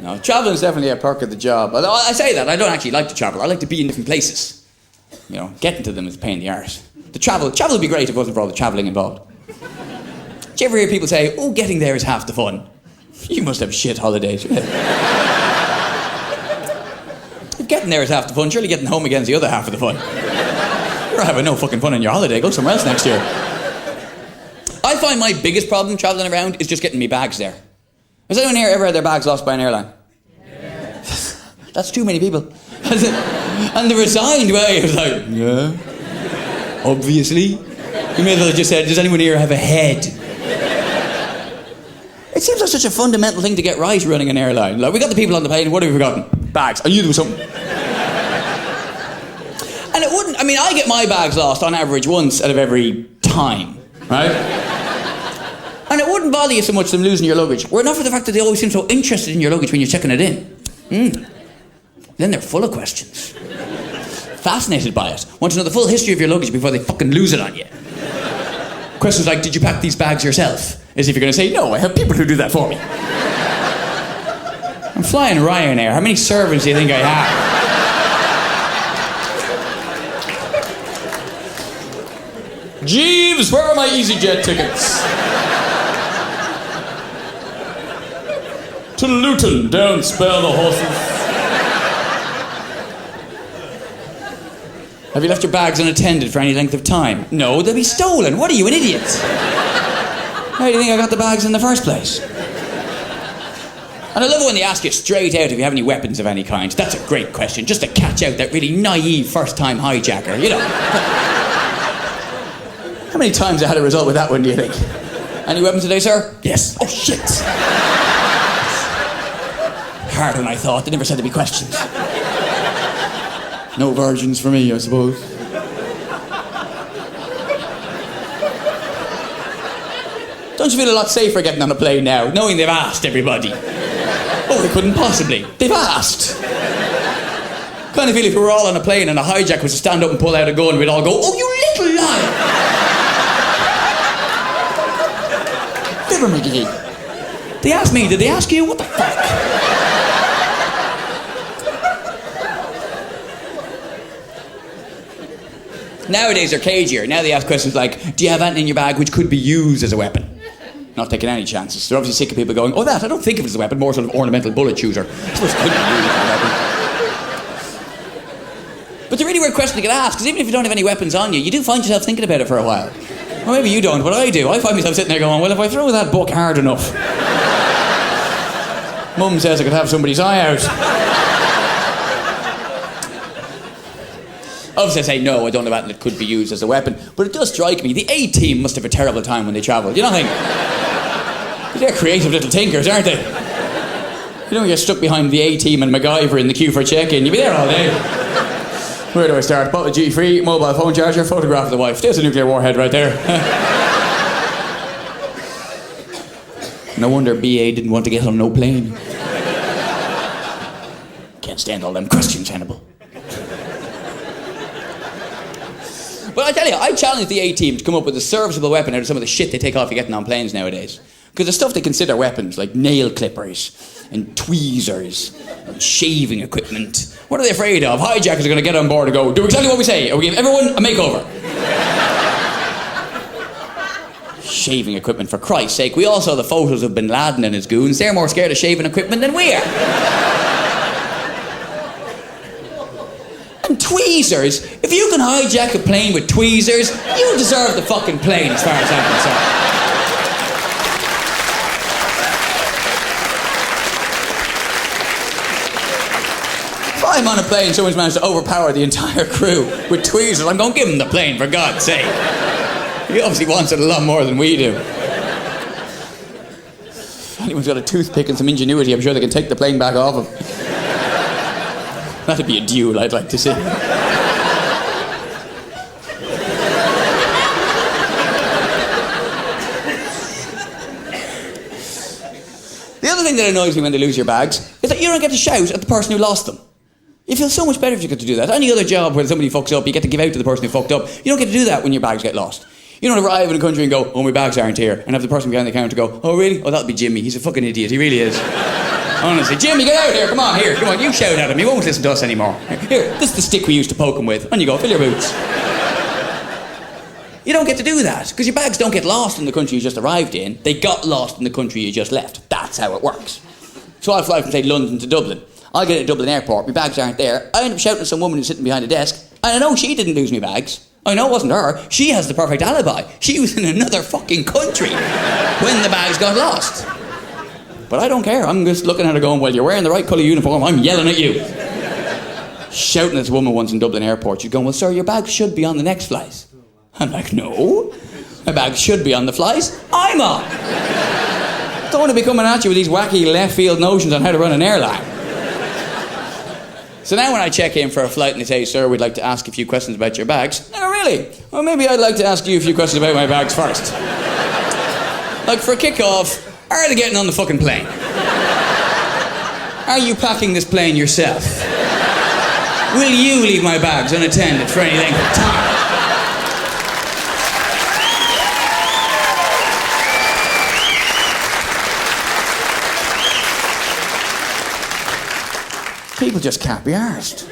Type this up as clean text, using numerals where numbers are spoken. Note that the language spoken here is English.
No, traveling is definitely a perk of the job. Although I say that, I don't actually like to travel. I like to be in different places. You know, getting to them is a pain in the arse. The travel would be great if it wasn't for all the travelling involved. Do you ever hear people say, oh, getting there is half the fun? You must have shit holidays. If getting there is half the fun, surely getting home again is the other half of the fun. You're having no fucking fun on your holiday. Go somewhere else next year. I find my biggest problem travelling around is just getting me bags there. Has anyone here ever had their bags lost by an airline? Yeah. That's too many people. And the resigned way was like, yeah, obviously. You may as well have just said, does anyone here have a head? It seems like such a fundamental thing to get right running an airline. Like, we got the people on the plane, what have we forgotten? Bags. I knew there was something. And it wouldn't, I get my bags lost on average once out of every time, right? And it wouldn't bother you so much them losing your luggage. Were it not for the fact that they always seem so interested in your luggage when you're checking it in. Then they're full of questions. Fascinated by it. Want to know the full history of your luggage before they fucking lose it on you. Questions like, did you pack these bags yourself? As if you're going to say, no, I have people who do that for me. I'm flying Ryanair. How many servants do you think I have? Jeeves, where are my EasyJet tickets? To Luton, don't spare the horses. Have you left your bags unattended for any length of time? No, they'll be stolen. What are you, an idiot? How do you think I got the bags in the first place? And I love it when they ask you straight out if you have any weapons of any kind. That's a great question, just to catch out that really naive first-time hijacker, you know. How many times I had a result with that one, do you think? Any weapons today, sir? Yes. Oh, shit. Harder than I thought. They never said there'd be questions. No virgins for me, I suppose. Don't you feel a lot safer getting on a plane now, knowing they've asked everybody? Oh, they couldn't possibly. They've asked. Kind of feel if we were all on a plane and a hijack was to stand up and pull out a gun, we'd all go, oh, you little liar! Never mind, did they ask me? Did they ask you? What the fuck? Nowadays they're cagier. Now they ask questions like, do you have anything in your bag which could be used as a weapon? Not taking any chances. They're obviously sick of people going, oh, that, I don't think of it as a weapon, more sort of ornamental bullet chooser. I suppose it could be used as a weapon. But it's a really weird question to get asked, because even if you don't have any weapons on you, you do find yourself thinking about it for a while. Or maybe you don't, but I do. I find myself sitting there going, well, if I throw that book hard enough, Mum says I could have somebody's eye out. Obviously I say, no, I don't know that it could be used as a weapon, but it does strike me, the A-team must have a terrible time when they travel. You know what I think? They're creative little tinkers, aren't they? You don't get stuck behind the A-team and MacGyver in the queue for check-in. You'll be there all day. Where do I start? Bottle of G3, mobile phone charger, photograph of the wife. There's a nuclear warhead right there. No wonder BA didn't want to get on no plane. Can't stand all them questions, Hannibal. But I tell you, I challenge the A-team to come up with a serviceable weapon out of some of the shit they take off you getting on planes nowadays. Because the stuff they consider weapons, like nail clippers and tweezers and shaving equipment. What are they afraid of? Hijackers are going to get on board and go, do exactly what we say, or we give everyone a makeover. Shaving equipment, for Christ's sake. We all saw the photos of Bin Laden and his goons. They're more scared of shaving equipment than we are. And tweezers? If you can hijack a plane with tweezers, you deserve the fucking plane, as far as I'm concerned. If I'm on a plane, someone's managed to overpower the entire crew with tweezers, I'm going to give them the plane, for God's sake. He obviously wants it a lot more than we do. If anyone's got a toothpick and some ingenuity, I'm sure they can take the plane back off him. That'd be a duel I'd like to see. The other thing that annoys me when they lose your bags is that you don't get to shout at the person who lost them. You feel so much better if you get to do that. Any other job where somebody fucks up, you get to give out to the person who fucked up. You don't get to do that when your bags get lost. You don't arrive in a country and go, oh, my bags aren't here, and have the person behind the counter go, oh, really? Oh, that'll be Jimmy. He's a fucking idiot. He really is. Honestly. Jimmy, get out here. Come on, here. Come on, you shout at him. He won't listen to us anymore. Here, this is the stick we used to poke him with. On you go, fill your boots. You don't get to do that, because your bags don't get lost in the country you just arrived in. They got lost in the country you just left. That's how it works. So I fly from, say, London to Dublin. I get to Dublin airport, my bags aren't there. I end up shouting at some woman who's sitting behind a desk, and I know she didn't lose my bags. I know it wasn't her. She has the perfect alibi. She was in another fucking country when the bags got lost. But I don't care. I'm just looking at her going, well, you're wearing the right colour uniform. I'm yelling at you. Shouting at this woman once in Dublin airport. She's going, well, sir, your bags should be on the next flight. I'm like, no. My bags should be on the flights I'm on. Don't want to be coming at you with these wacky left field notions on how to run an airline. So now when I check in for a flight and they say, sir, we'd like to ask a few questions about your bags. Oh, really? Well, maybe I'd like to ask you a few questions about my bags first. Like, for a kick-off, are they getting on the fucking plane? Are you packing this plane yourself? Will you leave my bags unattended for any length of time? People just can't be arsed.